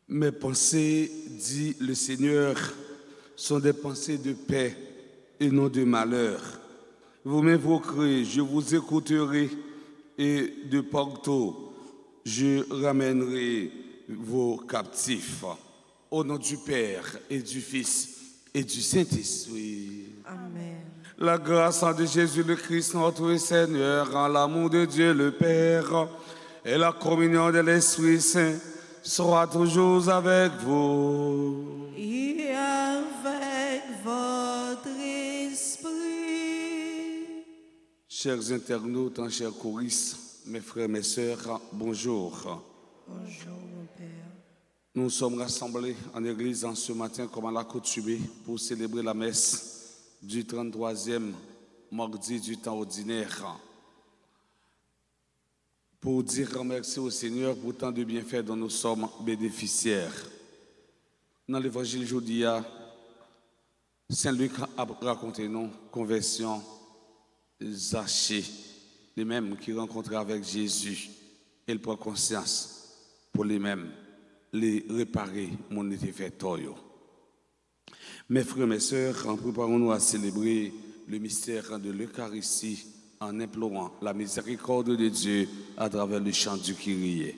Mes pensées, dit le Seigneur, sont des pensées de paix et non de malheur. Vous m'invoquerez, je vous écouterai, et de partout, je ramènerai vos captifs. Au nom du Père et du Fils et du Saint-Esprit. Amen. La grâce de Jésus le Christ, notre Seigneur, en l'amour de Dieu le Père et la communion de l'Esprit Saint soit toujours avec vous. Et avec votre esprit. Chers internautes, chers choristes, mes frères, mes sœurs, bonjour. Bonjour, mon Père. Nous sommes rassemblés en église en ce matin comme à l'accoutumée pour célébrer la messe du 33e mardi du temps ordinaire. Pour dire merci au Seigneur pour tant de bienfaits dont nous sommes bénéficiaires. Dans l'évangile aujourd'hui, Saint Luc a raconté nous conversion Zachée, les mêmes qui rencontrent avec Jésus. Il prend conscience pour les mêmes, les réparer, mon été fait toyo. Mes frères, mes sœurs, préparons-nous à célébrer le mystère de l'Eucharistie en implorant la miséricorde de Dieu à travers le chant du Kyrie.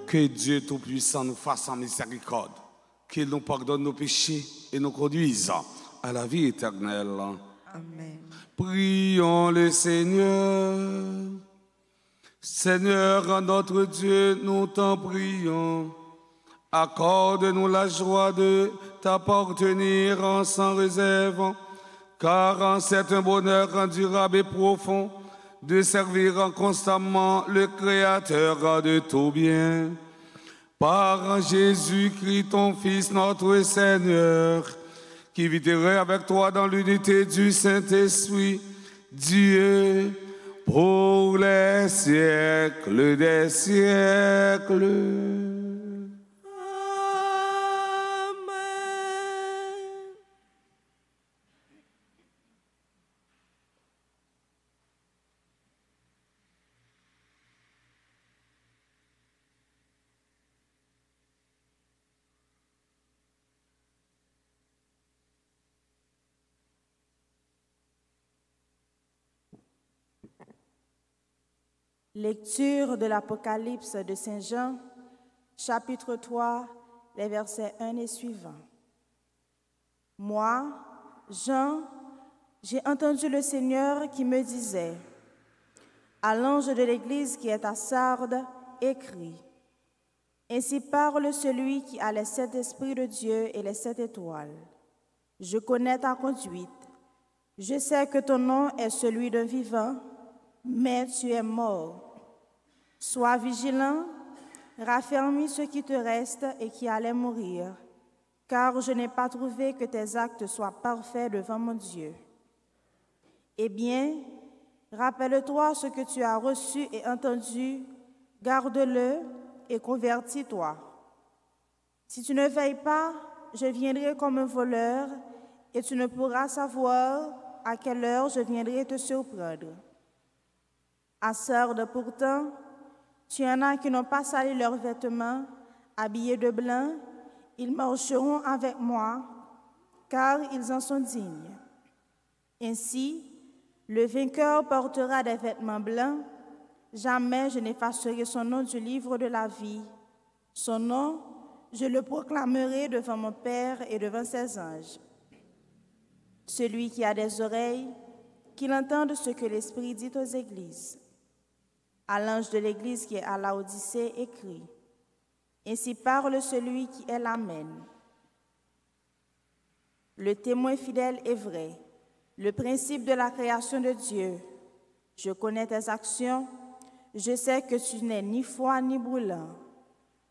Que Dieu Tout-Puissant nous fasse en miséricorde, qu'il nous pardonne nos péchés et nous conduise à la vie éternelle. Amen. Prions le Seigneur. Seigneur, notre Dieu, nous t'en prions. Accorde-nous la joie de t'appartenir sans réserve, car c'est un bonheur indurable et profond de servir constamment le Créateur de tout bien. Par Jésus-Christ, ton Fils, notre Seigneur, qui vivrait avec toi dans l'unité du Saint-Esprit, Dieu, pour les siècles des siècles. Lecture de l'Apocalypse de Saint Jean, chapitre 3, les versets 1 et suivants. Moi, Jean, j'ai entendu le Seigneur qui me disait, à l'ange de l'Église qui est à Sardes, écrit, ainsi parle celui qui a les 7 esprits de Dieu et les 7 étoiles. Je connais ta conduite. Je sais que ton nom est celui d'un vivant, mais tu es mort. Sois vigilant, raffermis ce qui te reste et qui allait mourir, car je n'ai pas trouvé que tes actes soient parfaits devant mon Dieu. Eh bien, rappelle-toi ce que tu as reçu et entendu, garde-le et convertis-toi. Si tu ne veilles pas, je viendrai comme un voleur et tu ne pourras savoir à quelle heure je viendrai te surprendre. À Sardes pourtant, tu en as qui n'ont pas sali leurs vêtements, habillés de blanc, ils marcheront avec moi, car ils en sont dignes. Ainsi, le vainqueur portera des vêtements blancs, jamais je n'effacerai son nom du livre de la vie. Son nom, je le proclamerai devant mon Père et devant ses anges. Celui qui a des oreilles, qu'il entende ce que l'Esprit dit aux églises. À l'ange de l'église qui est à Laodicée, écrit: Ainsi parle celui qui est l'Amen. Le témoin fidèle est vrai, le principe de la création de Dieu. Je connais tes actions, je sais que tu n'es ni froid ni brûlant.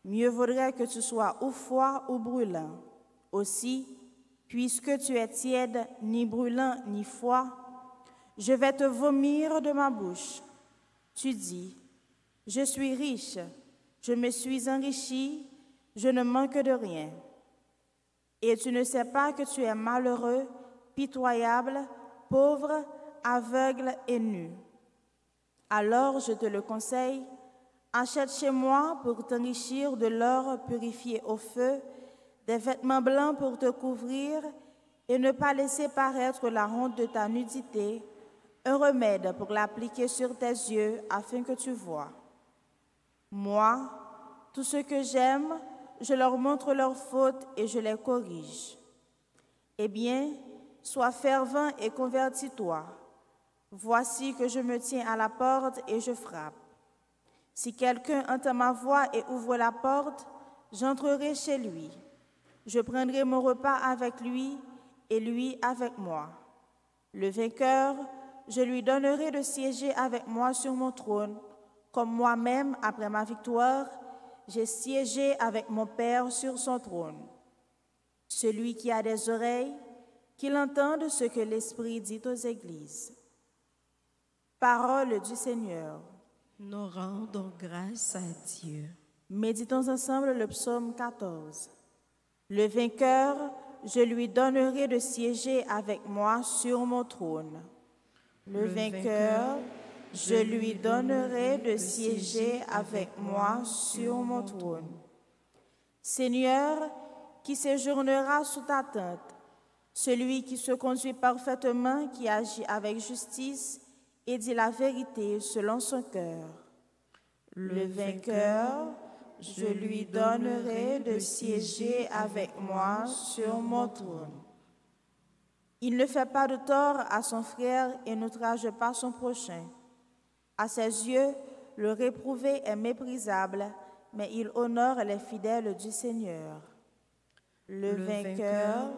Mieux vaudrait que tu sois ou froid ou brûlant. Aussi, puisque tu es tiède, ni brûlant ni froid, je vais te vomir de ma bouche. Tu dis: je suis riche, je me suis enrichi, je ne manque de rien. Et tu ne sais pas que tu es malheureux, pitoyable, pauvre, aveugle et nu. Alors je te le conseille, achète chez moi pour t'enrichir de l'or purifié au feu, des vêtements blancs pour te couvrir et ne pas laisser paraître la honte de ta nudité, un remède pour l'appliquer sur tes yeux afin que tu vois. Moi, tous ceux que j'aime, je leur montre leurs fautes et je les corrige. Eh bien, sois fervent et convertis-toi. Voici que je me tiens à la porte et je frappe. Si quelqu'un entend ma voix et ouvre la porte, j'entrerai chez lui. Je prendrai mon repas avec lui et lui avec moi. Le vainqueur, je lui donnerai de siéger avec moi sur mon trône, comme moi-même, après ma victoire, j'ai siégé avec mon Père sur son trône. Celui qui a des oreilles, qu'il entende ce que l'Esprit dit aux églises. Parole du Seigneur. Nous rendons grâce à Dieu. Méditons ensemble le psaume 14. Le vainqueur, je lui donnerai de siéger avec moi sur mon trône. Le vainqueur, je lui donnerai de siéger avec moi sur mon trône. Seigneur, qui séjournera sous ta tente, celui qui se conduit parfaitement, qui agit avec justice et dit la vérité selon son cœur. Le vainqueur, je lui donnerai de siéger avec moi sur mon trône. Il ne fait pas de tort à son frère et n'outrage pas son prochain. À ses yeux, le réprouvé est méprisable, mais il honore les fidèles du Seigneur. Le vainqueur,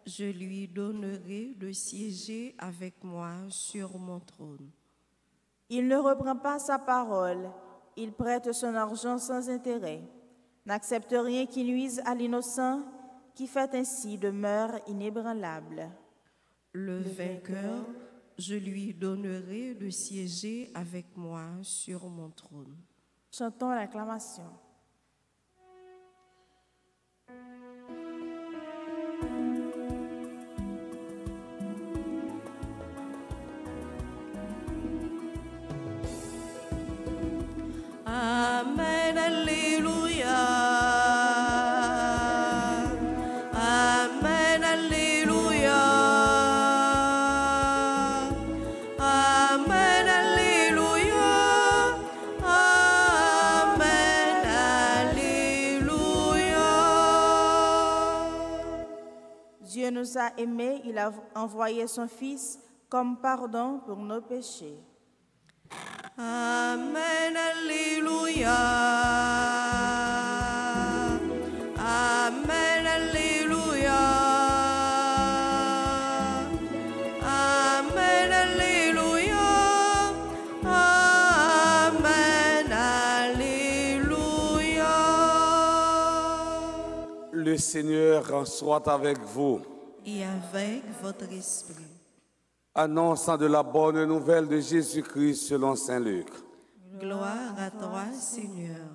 je lui donnerai de siéger avec moi sur mon trône. Il ne reprend pas sa parole, il prête son argent sans intérêt, n'accepte rien qui nuise à l'innocent, qui fait ainsi demeure inébranlable. Le vainqueur, je lui donnerai de siéger avec moi sur mon trône. Chantons l'acclamation. Amen, alléluia. Amen, alléluia. Amen, alléluia. Amen, alléluia. Dieu nous a aimés, il a envoyé son Fils comme pardon pour nos péchés. Amen, alléluia. Amen, alléluia. Amen, alléluia. Amen, alléluia. Le Seigneur soit avec vous. Et avec votre esprit. Annonçant de la bonne nouvelle de Jésus-Christ selon saint Luc. Gloire à toi, Seigneur.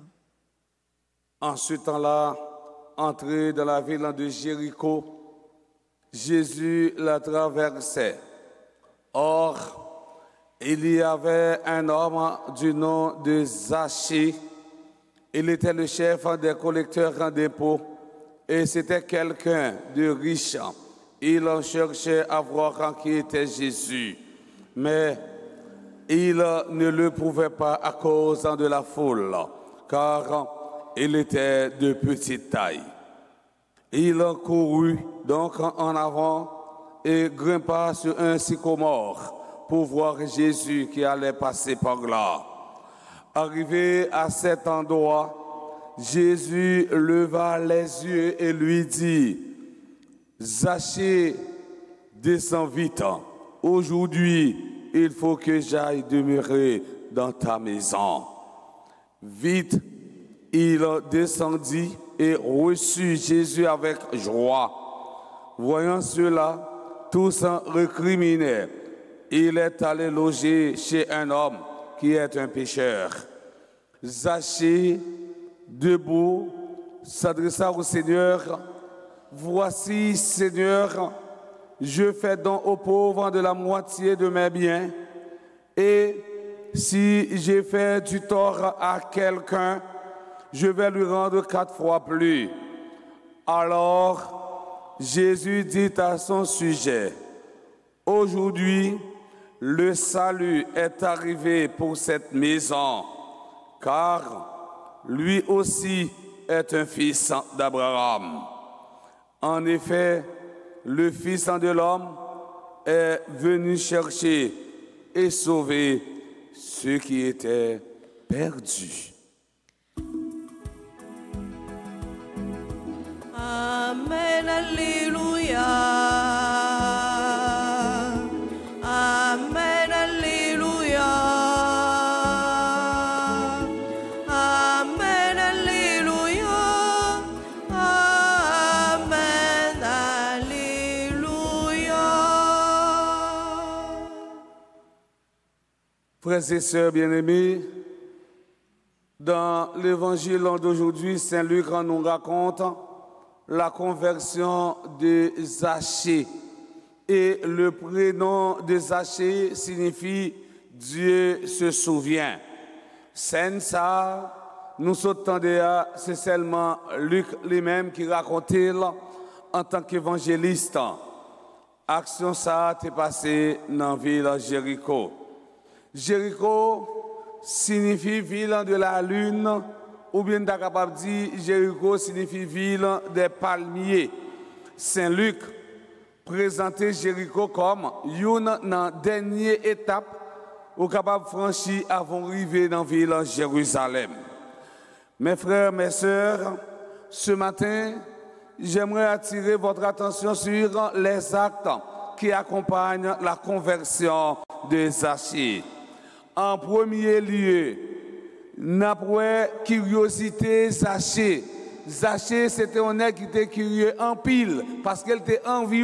En ce temps-là, entré dans la ville de Jéricho, Jésus la traversait. Or, il y avait un homme du nom de Zachée. Il était le chef des collecteurs d'impôts et c'était quelqu'un de riche. Il en cherchait à voir qui était Jésus, mais il ne le pouvait pas à cause de la foule, car il était de petite taille. Il courut donc en avant et grimpa sur un sycomore pour voir Jésus qui allait passer par là. Arrivé à cet endroit, Jésus leva les yeux et lui dit: Zachée, descends vite. Aujourd'hui, il faut que j'aille demeurer dans ta maison. Vite, il descendit et reçut Jésus avec joie. Voyant cela, tous en récriminaient. Il est allé loger chez un homme qui est un pécheur. Zachée, debout, s'adressa au Seigneur: Voici, Seigneur, je fais don aux pauvres de la moitié de mes biens, et si j'ai fait du tort à quelqu'un, je vais lui rendre 4 fois plus. Alors, Jésus dit à son sujet: Aujourd'hui, le salut est arrivé pour cette maison, car lui aussi est un fils d'Abraham. En effet, le Fils de l'homme est venu chercher et sauver ceux qui étaient perdus. Amen, alléluia. Amen, alléluia. Amen, alléluia. Amen, alléluia. Frères et sœurs bien-aimés, dans l'évangile d'aujourd'hui, saint Luc nous raconte la conversion de Zachée. Et le prénom de Zachée signifie Dieu se souvient. Scène ça, nous s'attendons à, c'est seulement Luc lui-même qui racontait en tant qu'évangéliste. Action ça t'est passée dans la ville de Jéricho. Jéricho signifie ville de la lune, ou bien t'as capable de dire Jéricho signifie ville des palmiers. Saint Luc présentait Jéricho comme une dernière étape ou capable de franchir avant d'arriver dans la ville de Jérusalem. Mes frères, mes sœurs, ce matin, j'aimerais attirer votre attention sur les actes qui accompagnent la conversion de Zachée. En premier lieu, n'a pas curiosité Zachée. Zachée, c'était un nègre qui était curieux en pile parce qu'elle était envie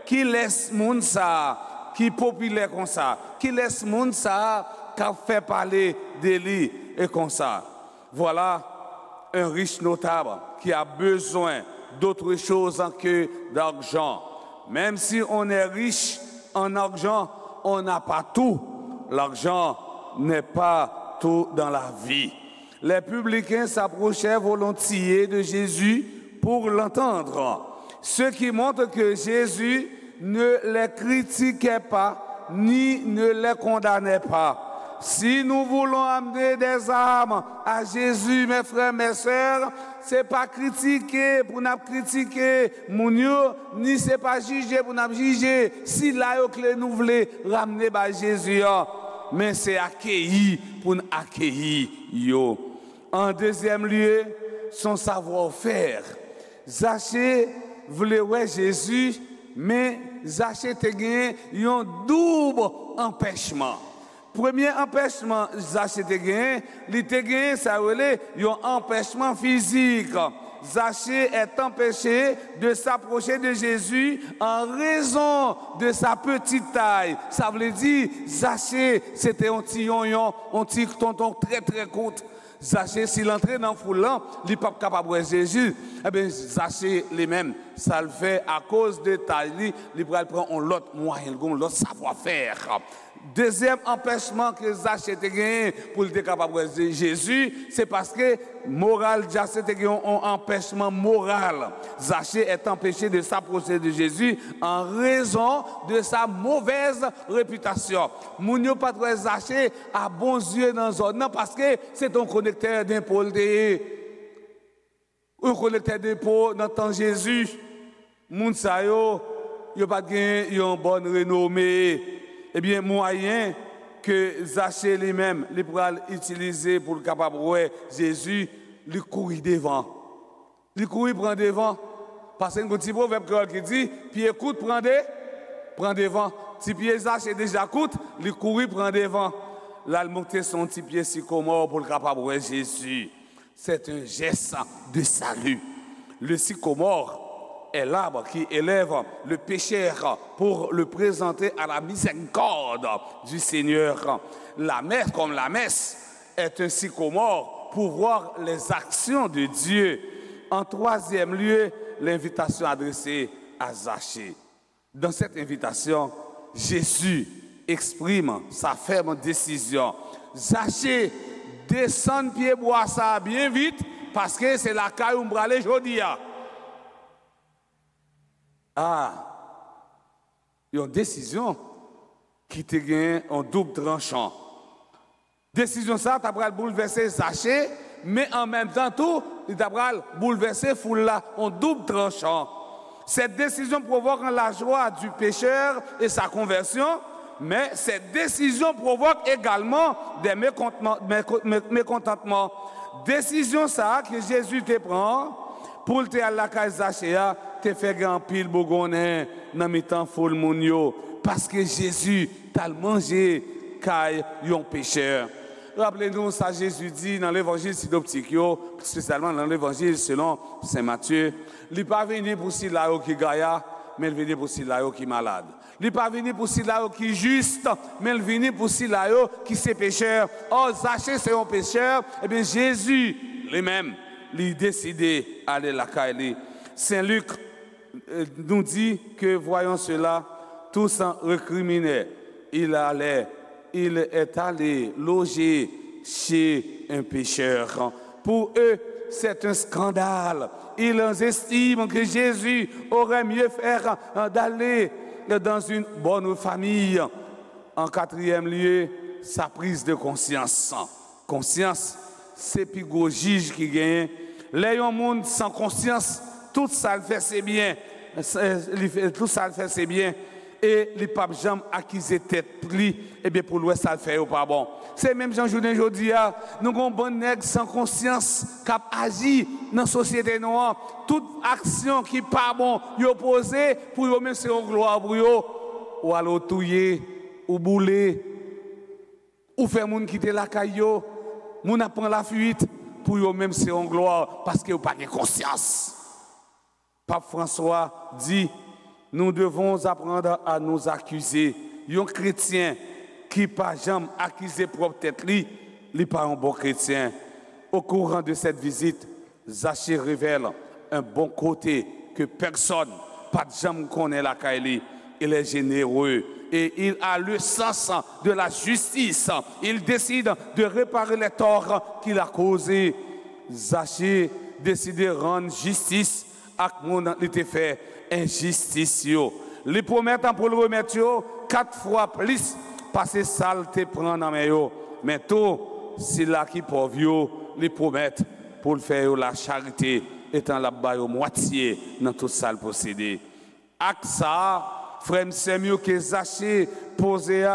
qui laisse moun ça, qui populaire comme ça, qui laisse moun ça, qui fait parler de lui et comme ça. Voilà un riche notable qui a besoin d'autre chose que d'argent. Même si on est riche en argent, on n'a pas tout. L'argent n'est pas tout dans la vie. Les publicains s'approchaient volontiers de Jésus pour l'entendre, ce qui montre que Jésus ne les critiquait pas ni ne les condamnait pas. Si nous voulons amener des âmes à Jésus, mes frères, mes sœurs, c'est pas critiquer pour nous critiquer mounio, ni c'est pas juger pour nous juger. Si là nous voulons ramener à Jésus, mais c'est accueillir pour nous accueillir yo. En deuxième lieu, son savoir-faire. Zachée voulait voir Jésus, mais Zachée a gagné un double empêchement. Premier empêchement, Zachée a gagné, il a gagné, ça voulait un empêchement physique. Zachée est empêché de s'approcher de Jésus en raison de sa petite taille. Ça veut dire, Zachée, c'était un petit yon, un petit tonton très très court. Zachée, s'il entrait dans le foule, il n'est pas capable de voir Jésus. Eh bien, Zachée, lui-même, ça le fait à cause de taille. Il prend l'autre moyen, l'autre savoir-faire. Deuxième empêchement que Zachée a gagné pour être capable de voir Jésus, c'est parce que moral, Zachée a gagné un empêchement moral. Zachée est empêché de s'approcher de Jésus en raison de sa mauvaise réputation. Mounio pas trouvé Zachée à bons yeux dans la zone parce que c'est un connecteur d'impôts. Un connecteur d'impôts dans le temps de Jésus. Moun sa yo, yo pas gagné une bonne renommée. Eh bien, moyen que Zachée lui-même, il pourra utiliser pour le capable de voir Jésus, il courir devant. Il courir prend devant. Parce qu'il y a un petit proverbe qui dit, pied coûte, prend devant. Si pied Zachée déjà coûte, il courir prend devant. Là, il monte son petit pied sycomore pour le capable de voir Jésus. C'est un geste de salut. Le sycomore est l'arbre qui élève le pécheur pour le présenter à la miséricorde du Seigneur. La messe, comme la messe, est un sycomore pour voir les actions de Dieu. En troisième lieu, l'invitation adressée à Zachée. Dans cette invitation, Jésus exprime sa ferme décision. Zachée, descend pied bois ça bien vite parce que c'est la caille où on va aller aujourd'hui. Il y a une décision qui te gagne en double tranchant. Décision ça, tu as bouleverser Zachée, mais en même temps, tout, tu as bouleverser foule là en double tranchant. Cette décision provoque la joie du pécheur et sa conversion, mais cette décision provoque également des mécontentements. Décision ça que Jésus te prend pour te aller à la case Zachée, te fait grand pile bougonné dans mi temps foule moun yo parce que Jésus t'a mangé caille yon pécheur. Rappelez-nous ça Jésus dit dans l'évangile synoptique spécialement dans l'évangile selon Saint Matthieu, il pas venu pour si là qui gaïa, mais il venu pour si là qui malade. Il pas venu pour si là qui juste, mais il venu pour si là qui c'est pécheur. Oh Zachée c'est un pécheur, et bien Jésus lui-même il décidé d'aller la caille. Saint Luc nous dit que voyant cela, tous en récriminaient. Il est allé loger chez un pécheur. Pour eux, c'est un scandale. Ils estiment que Jésus aurait mieux fait d'aller dans une bonne famille. En quatrième lieu, sa prise de conscience. Conscience, c'est plus gros juge qui gagne. Les gens sans conscience, tout ça le fait c'est bien. Tout ça le fait c'est bien. Et les papes jamais accusé tête pli, et bien pour l'ouest ça le fait ou pas bon. C'est même Jean-Journée aujourd'hui, nous avons bon nègre sans conscience qui agit dans la société noire. Toute action qui n'est pas bon, ils posé pour eux même c'est une gloire pour eux. Ou alors touiller, ou bouler, ou faire moun quitter la caillou, moun apprend la fuite, pour eux même c'est une gloire parce qu'ils n'ont pas de conscience. Pape François dit, nous devons apprendre à nous accuser. Un chrétien qui n'a pas jamais accusé propre tête, il n'est pas un bon chrétien. Au courant de cette visite, Zachée révèle un bon côté que personne, pas de jamais connaît la Kaili. Il est généreux et il a le sens de la justice. Il décide de réparer les torts qu'il a causés. Zachée décide de rendre justice à mon été fait injustice. Les promettent pour le remettre 4 fois plus parce que ça te prend dans mes yo. Mais tout, c'est là qui pauvre les promettent pour le faire la charité étant là-bas moitié dans tout ça le posséder. Acte ça, frère, c'est mieux que Zachée posé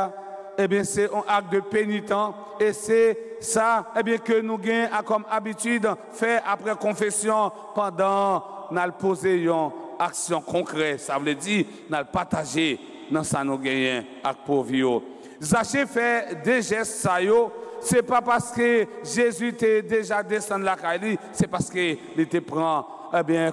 eh bien c'est un acte de pénitent et c'est ça eh bien que nous gagnons comme habitude faire après confession pendant nous poser une action concrète, ça veut dire nous partager dans ça nous gagnons avec pauvre. Zachée fait des gestes ça yo ce n'est pas parce que Jésus était déjà descendu la caille, c'est parce qu'il était prend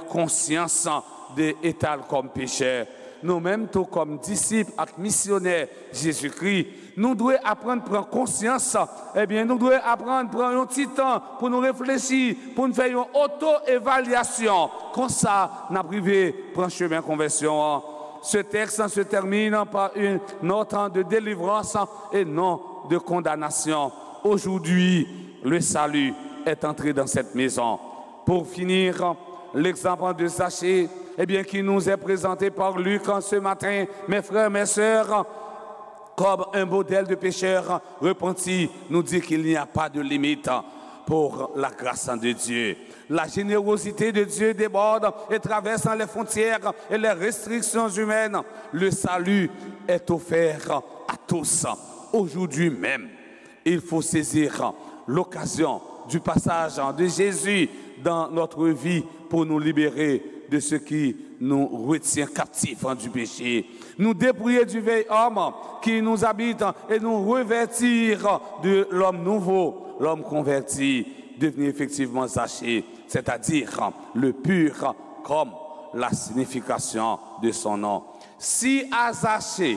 conscience de l'état comme pécheur. Nous-mêmes, tout comme disciples et missionnaires Jésus-Christ, nous devons apprendre à prendre conscience. Nous devons apprendre à prendre un petit temps pour nous réfléchir, pour nous faire une auto-évaluation. Comme ça, nous avons privé pour un chemin de conversion. Ce texte se termine par une note de délivrance et non de condamnation. Aujourd'hui, le salut est entré dans cette maison. Pour finir, l'exemple de Zachée, qui nous est présenté par Luc en ce matin, mes frères, mes sœurs, comme un modèle de pécheur repenti, nous dit qu'il n'y a pas de limite pour la grâce de Dieu. La générosité de Dieu déborde et traverse les frontières et les restrictions humaines. Le salut est offert à tous. Aujourd'hui même, il faut saisir l'occasion du passage de Jésus dans notre vie pour nous libérer de ce qui nous retient captifs du péché. Nous dépouiller du vieil homme qui nous habite et nous revêtir de l'homme nouveau, l'homme converti, devenir effectivement Zachée, c'est-à-dire le pur comme la signification de son nom. Si à Zachée,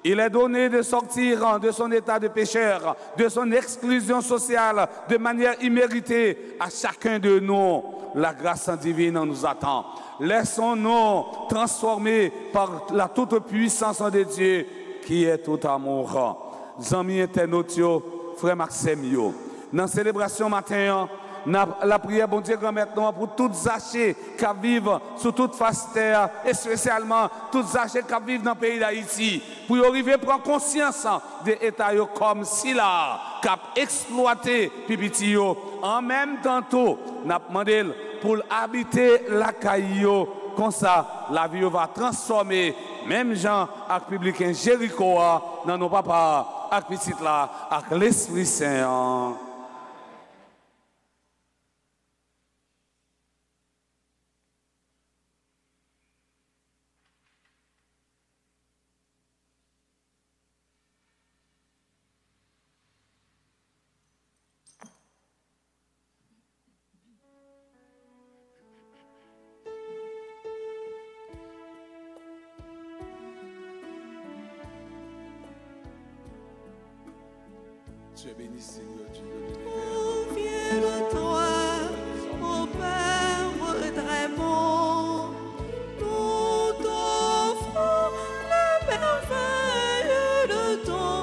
il est donné de sortir de son état de pécheur, de son exclusion sociale, de manière imméritée. À chacun de nous, la grâce divine nous attend. Laissons-nous transformer par la toute puissance de Dieu qui est tout amour. Amis internautes, frère Maxime, dans la célébration matin, la prière, bon Dieu, grand maintenant pour toutes Zachées qui vivent sur toute face terre, et spécialement toutes Zachées qui vivent dans le pays d'Haïti, pour arriver à prendre conscience de l'État comme si là, qui a exploité Pipitio. En même temps, nous avons demandé pour habiter la caillou, comme ça, la vie va transformer, même gens avec le public Jéricho, dans nos papas, avec petit là, avec l'Esprit Saint. Tu es béni, Seigneur, Dieu de l'univers. Confiez-le-toi, ô Père très bon. Nous t'offrons les merveilles de ton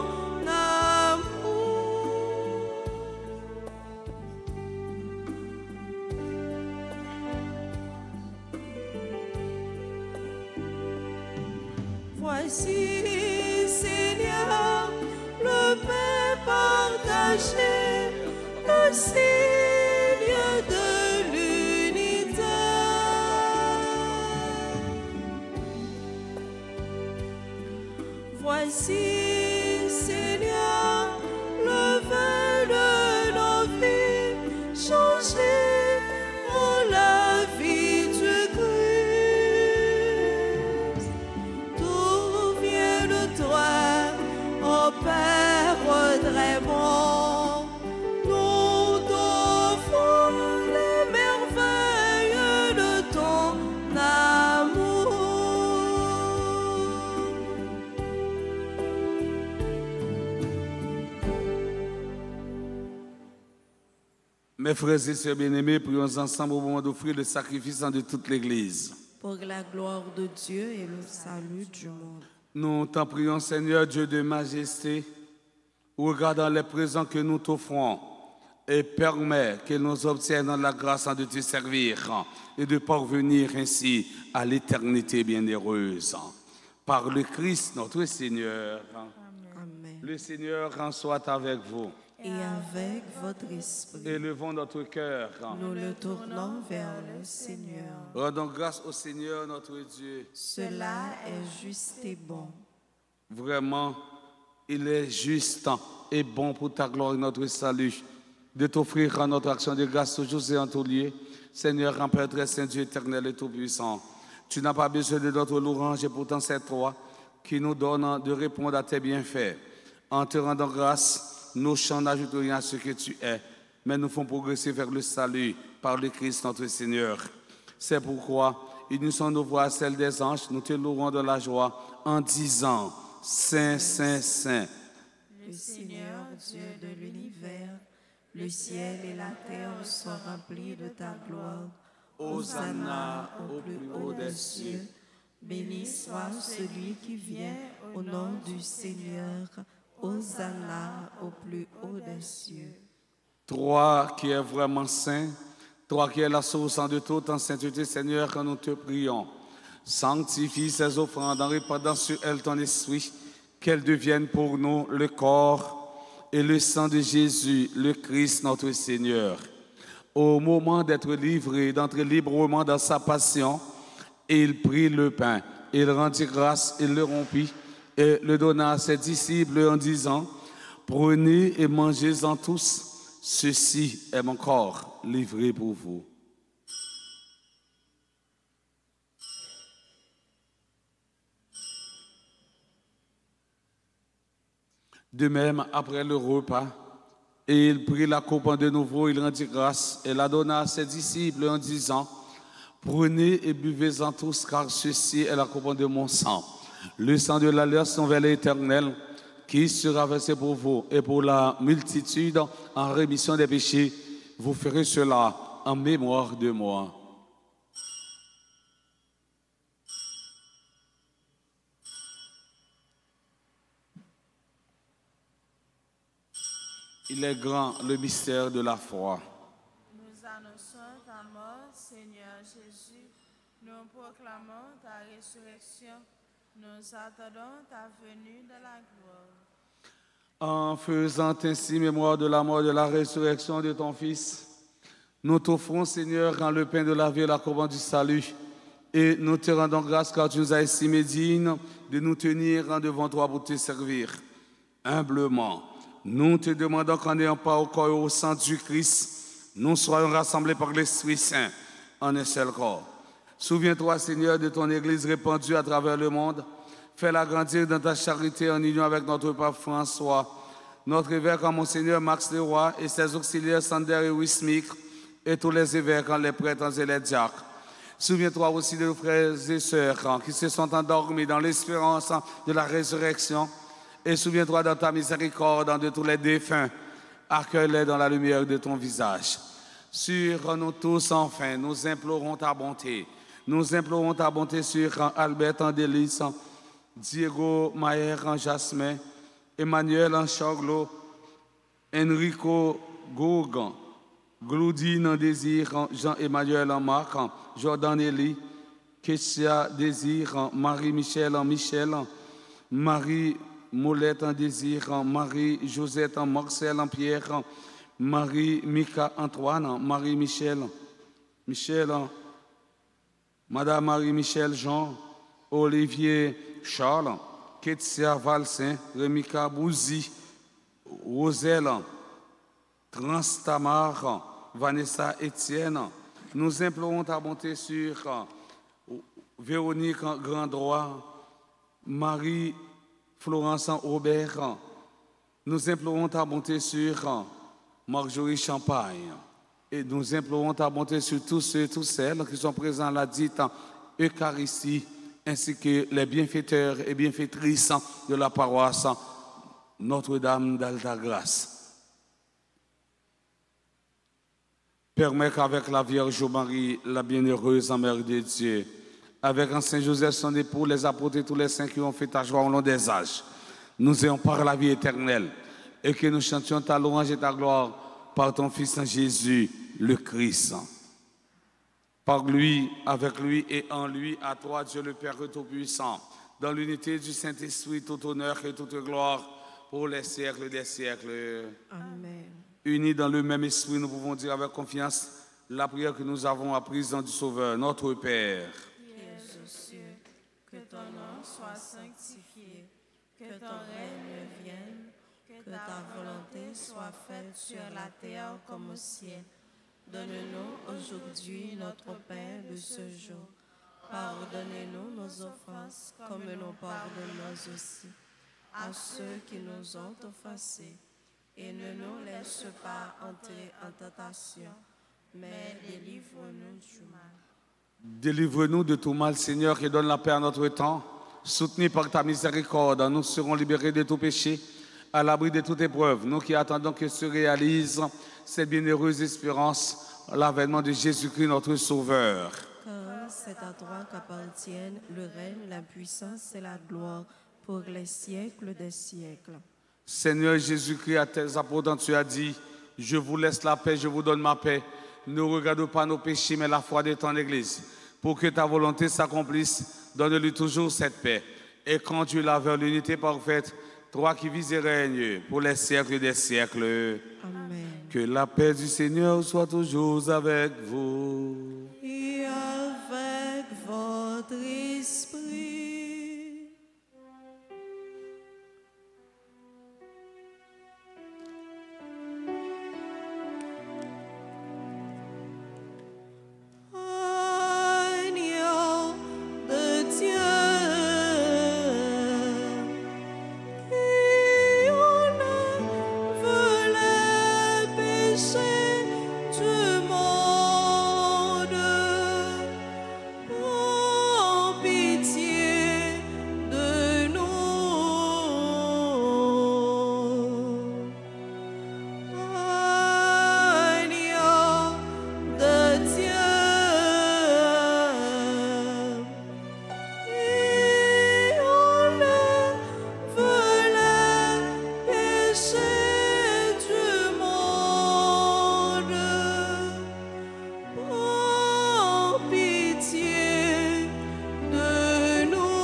amour. Voici, Seigneur, le pain partagé, le signe de l'unité. Voici, Seigneur, le vin de nos vies, changé en la vie du Christ. Tout vient de toi, ô Père très bon, nous t'offrons les merveilles de ton amour. Mes frères et sœurs bien-aimés, prions ensemble au moment d'offrir le sacrifice de toute l'Église. Pour la gloire de Dieu et le salut du monde. Nous t'en prions, Seigneur, Dieu de majesté, regardant les présents que nous t'offrons et permets que nous obtiennions la grâce de te servir et de parvenir ainsi à l'éternité bienheureuse. Par le Christ, notre Seigneur. Amen. Le Seigneur soit avec vous. Et avec votre esprit, Élevons notre cœur. nous le tournons vers le Seigneur. Rendons grâce au Seigneur, notre Dieu. Cela est juste et bon. Vraiment, il est juste et bon pour ta gloire et notre salut de t'offrir à notre action de grâce toujours et en tout lieu. Seigneur, en Père très saint, Dieu éternel et tout-puissant, tu n'as pas besoin de notre louange et pourtant c'est toi qui nous donne de répondre à tes bienfaits. En te rendant grâce nos chants n'ajoutent rien à ce que tu es, mais nous font progresser vers le salut par le Christ notre Seigneur. C'est pourquoi, unissons nos voix à celles des anges, nous te louerons de la joie en disant, Saint, Saint, Saint. Le Seigneur, Dieu de l'univers, le ciel et la terre sont remplis de ta gloire. Hosanna au plus haut des cieux. Béni soit celui qui vient au nom du Seigneur. Hosanna au plus haut des cieux. Toi qui es vraiment saint, toi qui es la source de toute en sainteté, Seigneur, quand nous te prions, sanctifie ces offrandes en répandant sur elles ton esprit, qu'elles deviennent pour nous le corps et le sang de Jésus, le Christ notre Seigneur. Au moment d'être livré, d'entrer librement dans sa passion, il prit le pain, il rendit grâce, il le rompit et le donna à ses disciples en disant, prenez et mangez-en tous. Ceci est mon corps livré pour vous. De même, après le repas, et il prit la coupe de nouveau, il rendit grâce et la donna à ses disciples en disant, prenez et buvez-en tous, car ceci est la coupe de mon sang, le sang de l'alliance nouvelle et éternelle, qui sera versé pour vous et pour la multitude en rémission des péchés. Vous ferez cela en mémoire de moi. Il est grand le mystère de la foi. Nous annonçons ta mort, Seigneur Jésus. Nous proclamons ta résurrection. Nous attendons ta venue de la gloire. En faisant ainsi mémoire de la mort et de la résurrection de ton Fils, nous t'offrons, Seigneur, quand le pain de la vie et la couronne du salut, et nous te rendons grâce car tu nous as estimés dignes de nous tenir devant toi pour te servir. Humblement, nous te demandons qu'en n'ayant pas au corps et au sang du Christ, nous soyons rassemblés par l'Esprit Saint en un seul corps. Souviens-toi, Seigneur, de ton Église répandue à travers le monde. Fais-la grandir dans ta charité en union avec notre pape François, notre évêque Monseigneur Max Leroy et ses auxiliaires Sander et Wismik, et tous les évêques, les prêtres et les diacres. Souviens-toi aussi de nos frères et sœurs qui se sont endormis dans l'espérance de la résurrection. Et souviens-toi dans ta miséricorde de tous les défunts. Accueille-les dans la lumière de ton visage. Sur nous tous, enfin, nous implorons ta bonté. Nous implorons ta bonté sur Albert Andélis, Diego Maher en Jasmin, Emmanuel en Chorlo, Enrico Gauguin, Gloudine en Désir, Jean-Emmanuel en Marc, Jordan Eli, Kessia Désir, Marie-Michel en Michel, Marie Moulette en Désir, Marie-Josette en Marcel en Pierre, Marie-Mika Antoine, Marie-Michel, Madame Marie-Michel Jean, Olivier Charles, Ketsia Valsin, Remika Bouzi, Roselle, Transtamar, Vanessa Etienne. Nous implorons ta bonté sur Véronique Grandroit, Marie-Florence Aubert. Nous implorons ta bonté sur Marjorie Champagne. Et nous implorons ta bonté sur tous ceux et toutes celles qui sont présents à la dite Eucharistie, ainsi que les bienfaiteurs et bienfaitrices de la paroisse Notre-Dame d'Alta-Grâce. Permets qu'avec la Vierge Marie, la bienheureuse Mère de Dieu, avec un Saint Joseph, son époux, les apôtres et tous les saints qui ont fait ta joie au long des âges, nous ayons par la vie éternelle et que nous chantions ta louange et ta gloire par ton Fils Jésus, le Christ. Par lui, avec lui et en lui, à toi, Dieu le Père Tout-Puissant, dans l'unité du Saint-Esprit, tout honneur et toute gloire pour les siècles des siècles. Amen. Unis dans le même esprit, nous pouvons dire avec confiance la prière que nous avons apprise dans du Sauveur, notre Père. Qui es aux cieux, que ton nom soit sanctifié, que ton règne vienne, que ta volonté soit faite sur la terre comme au ciel. Donne-nous aujourd'hui notre pain de ce jour. Pardonnez-nous nos offenses comme nous pardonnons aussi à ceux qui nous ont offensés. et ne nous laisse pas entrer en tentation, mais délivre-nous du mal. Délivre-nous de tout mal, Seigneur, et donne la paix à notre temps. Soutenus par ta miséricorde, nous serons libérés de tout péché, à l'abri de toute épreuve. Nous qui attendons que se réalise cette bienheureuse espérance, l'avènement de Jésus-Christ, notre Sauveur. Car c'est à toi qu'appartiennent le règne, la puissance et la gloire pour les siècles des siècles. Seigneur Jésus-Christ, à tes apôtres, tu as dit, je vous laisse la paix, je vous donne ma paix. Ne regarde pas nos péchés, mais la foi de ton Église. Pour que ta volonté s'accomplisse, donne-lui toujours cette paix. Et conduis-la vers l'unité parfaite, toi qui vis et règnes pour les siècles des siècles. Amen. Que la paix du Seigneur soit toujours avec vous. Et avec votre esprit. Agneau de Dieu, qui enlève les péchés du monde, prends pitié de nous. Agneau de Dieu, qui enlève les péchés du monde, prends pitié de nous.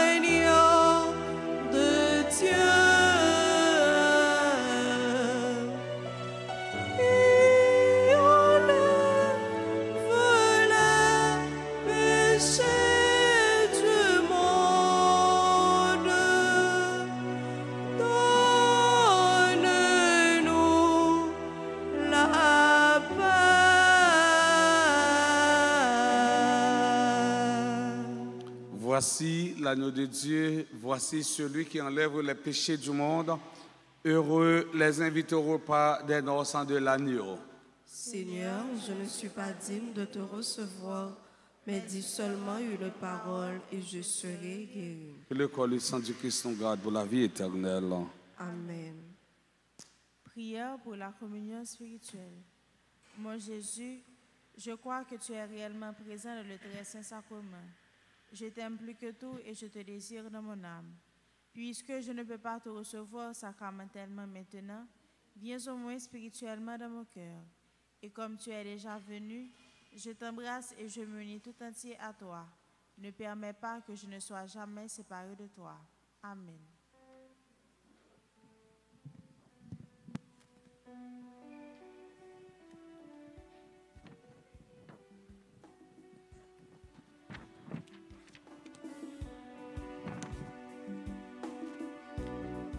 Agneau de Dieu, qui enlève les péchés du monde, donne-nous la paix. Voici l'agneau de Dieu, voici celui qui enlève les péchés du monde. Heureux les invités au repas des noces de l'agneau. Seigneur, je ne suis pas digne de te recevoir, mais dis seulement une parole et je serai guéri. Que le corps et le sang du Christ nous garde pour la vie éternelle. Amen. Prière pour la communion spirituelle. Mon Jésus, je crois que tu es réellement présent dans le très saint sacrement. Je t'aime plus que tout et je te désire dans mon âme. Puisque je ne peux pas te recevoir sacramentellement maintenant, viens au moins spirituellement dans mon cœur. Et comme tu es déjà venu, je t'embrasse et je m'unis tout entier à toi. Ne permets pas que je ne sois jamais séparé de toi. Amen.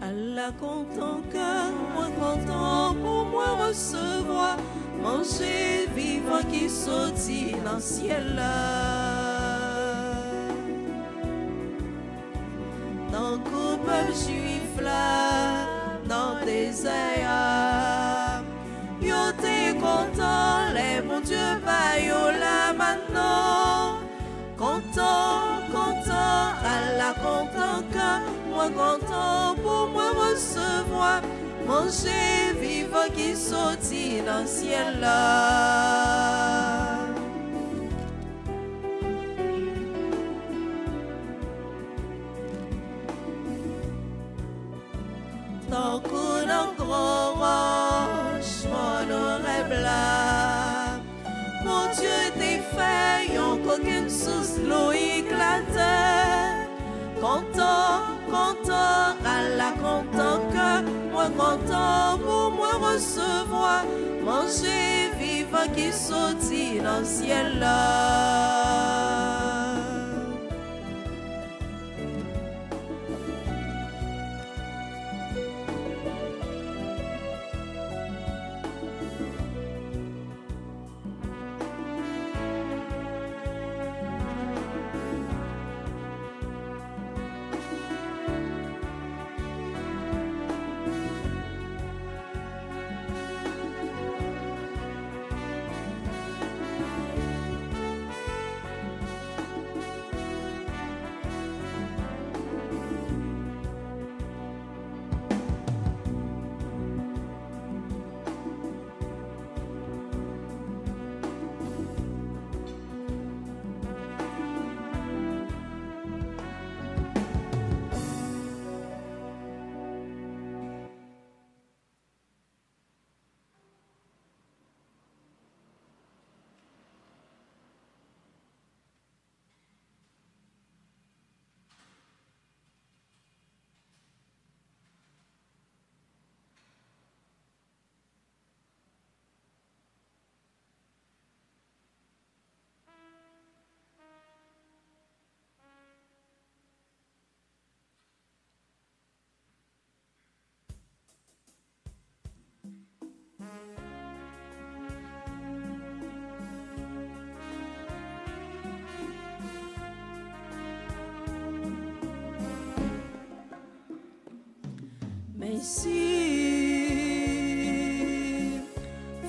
Allah content cœur, moi content pour moi recevoir, manger vivant qui sortit dans le ciel là. Dans le peuple juif là, dans des airs, yo t'es content, les bon Dieu va yo là maintenant. Content, content, Allah content cœur, moi content pour moi recevoir, manger vivant qui sortit dans le ciel là. Tant qu'on encourage mon honorable là, mon Dieu t'es fait, yon coquin sous l'eau éclatée. Content, content, Allah content que moi content pour moi recevoir, manger vivant qui sortit dans le ciel là. merci.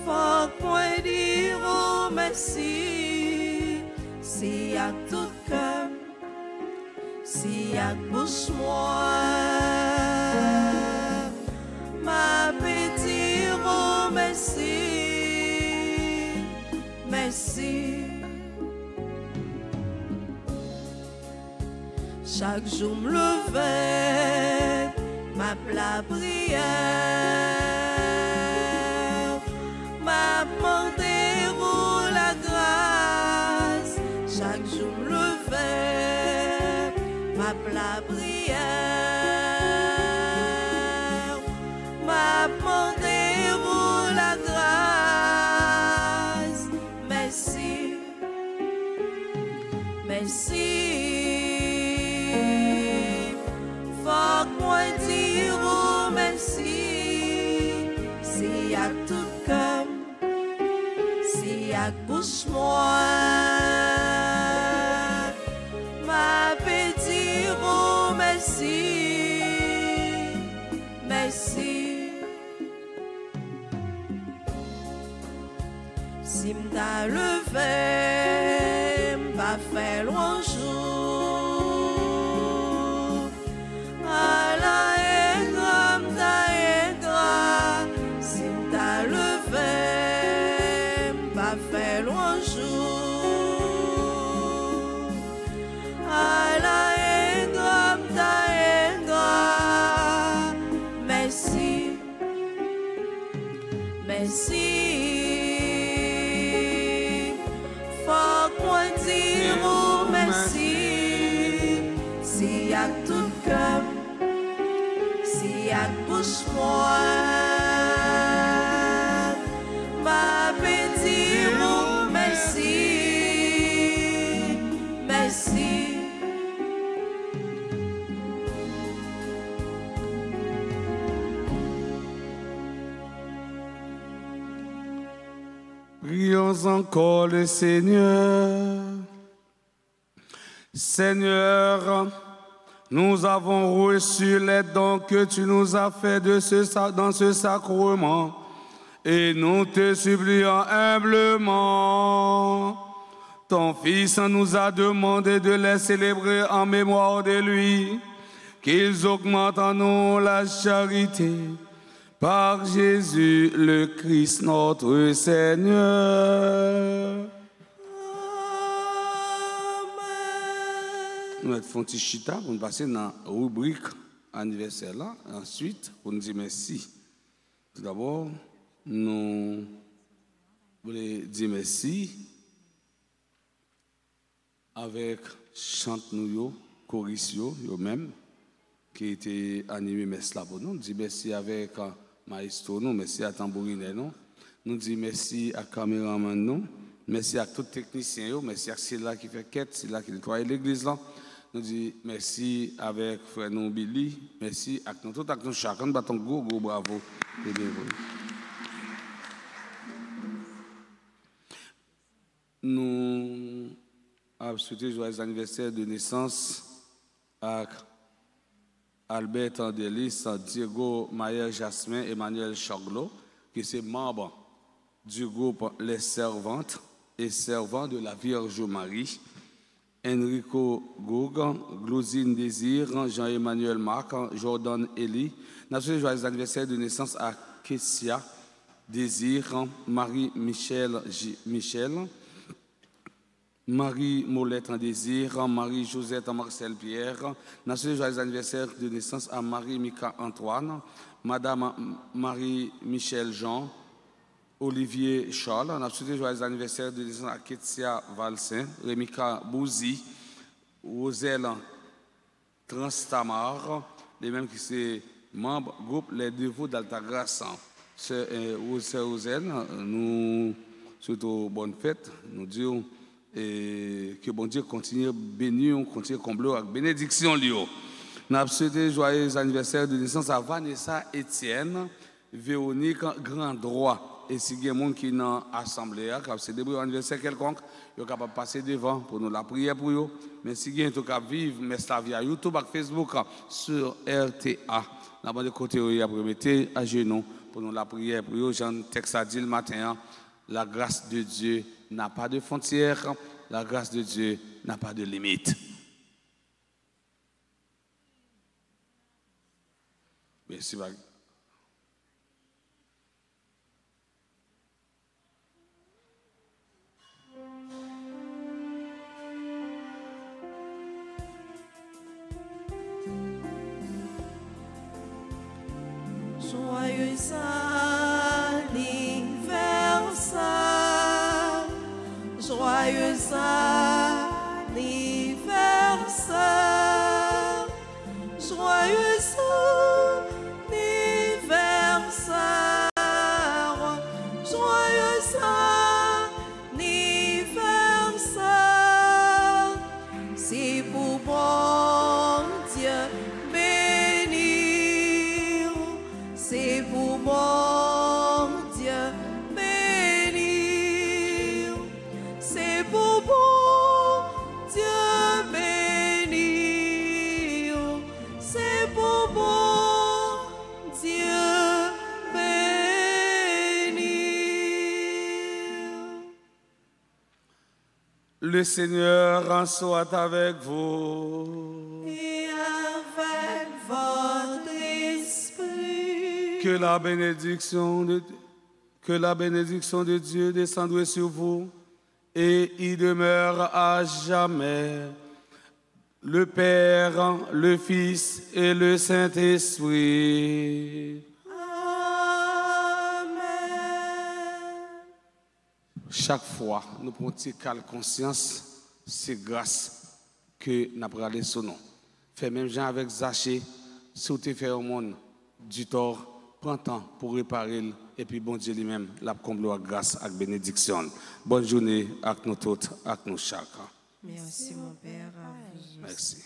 Faut moi dire oh merci. Si à tout cœur, si à bouche moi, ma petite oh merci, merci. Chaque jour me levais, ma la prière, ma demandé pour la grâce. Chaque jour me levais, ma la prière, ma demandé pour la grâce. Merci, merci. Faut moi dire oh merci. Si à tout cœur, si à bouche moi, ma petite oh merci, merci. Si m'ta levé, m'a fait loin jour, à la égra, si m'ta levé, m'a fait loin jour, à la égra, merci, merci. Faut moi dire oh merci. Si à tout cœur, si à bouche moi, ma petite oh merci, merci. Prions encore le Seigneur. Seigneur, nous avons reçu les dons que tu nous as faits dans ce sacrement et nous te supplions humblement. Ton Fils nous a demandé de les célébrer en mémoire de lui, qu'ils augmentent en nous la charité. Par Jésus le Christ notre Seigneur. Nous allons faire un petit chita pour nous passer dans la rubrique anniversaire là. Ensuite, pour nous dire merci. Tout d'abord, nous voulons dire merci avec chante nous, chorisio, eux-mêmes, qui était animé messe là pour nous. Nous disons merci avec maestro nous, merci à tambourine nous. Nous disons merci à caméraman nous, merci à tous les techniciens, merci à ceux-là qui fait quête, ceux-là qui nettoie l'église là. Nous disons merci avec frère nous Billy, merci à nous tous, à nous chacun, battons gros bravo et bienvenue. Nous avons souhaité joyeux anniversaire de naissance à Albert Andelis, Diego Mayer Jasmin, Emmanuel Chaglo, qui sont membres du groupe Les Servantes et Servants de la Vierge Marie. Enrico Goug, Glosine Désir, Jean-Emmanuel Marc, Jordan Eli. Nous avons joyeux anniversaire de naissance à Kessia Désir, Marie-Michel Michel, Marie Molette en Désir, Marie-Josette Marcel Pierre. Nous avons joyeux anniversaire de naissance à Marie-Mika Antoine, Madame Marie-Michel Jean, Olivier Charles. Nous avons joyeux anniversaire de naissance à Ketsia Valsin, Rémika Bouzi, Roselle Transtamar, les mêmes qui sont membres du groupe Les Dévots d'Altagrace. Sœur Roselle, nous souhaitons bonne fête. Nous disons que bon Dieu continue à bénir, continue à combler avec bénédiction. Nous avons souhaité joyeux anniversaire de naissance à Vanessa Etienne, Véronique Grandroit et si il y a des gens qui sont dans l'assemblée, qui ont célébré un anniversaire quelconque, ils sont capables de passer devant pour nous la prière pour eux. Mais si il y a des gens qui vivent, mais ça via YouTube et Facebook sur RTA, là de côté, ils ont mettez à genoux pour nous la prière pour eux. Jean texte a dit le matin, la grâce de Dieu n'a pas de frontières, la grâce de Dieu n'a pas de limite. Merci, Bagui. Joyeux anniversaire, joyeux anniversaire, joyeux anniversaire, joyeux anniversaire, c'est pour bon Dieu bénir, c'est pour bon Dieu bénir, c'est pour bon Dieu bénir, c'est pour bon Dieu bénir. Le Seigneur soit avec vous. Et avec votre esprit. Que la bénédiction de Dieu descende sur vous et y demeure à jamais. Le Père, le Fils et le Saint-Esprit. Amen. Chaque fois, nous prenons une conscience, c'est grâce que nous avons regardé son nom. Fait même gens avec Zachée, si vous te fait au monde du tort, prends temps pour réparer et puis bon Dieu lui-même la comble grâce et bénédiction. Bonne journée à nous toutes, à nous chacun. Merci mon Père. À vous. Merci.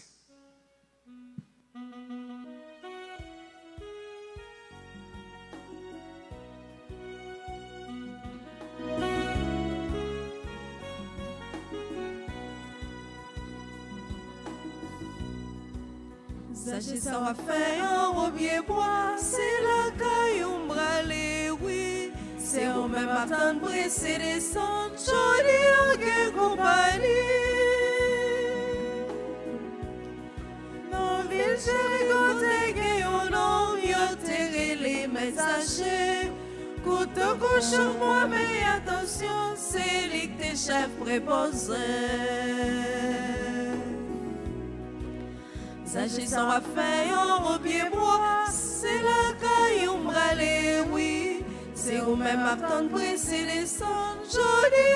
Sachez ça va faire un robier bois, c'est la caillou bralé, oui. C'est au même matin pressé descendre, joli que compagnie. Non, ville chérie, côté que on a mieux terré les messagers. Coute couche moi, mais attention, c'est lui que tes chefs préposés. Sachez ça va faire un robier bois, c'est la caillou bralé, oui. C'est au même temps pressé descendre, joli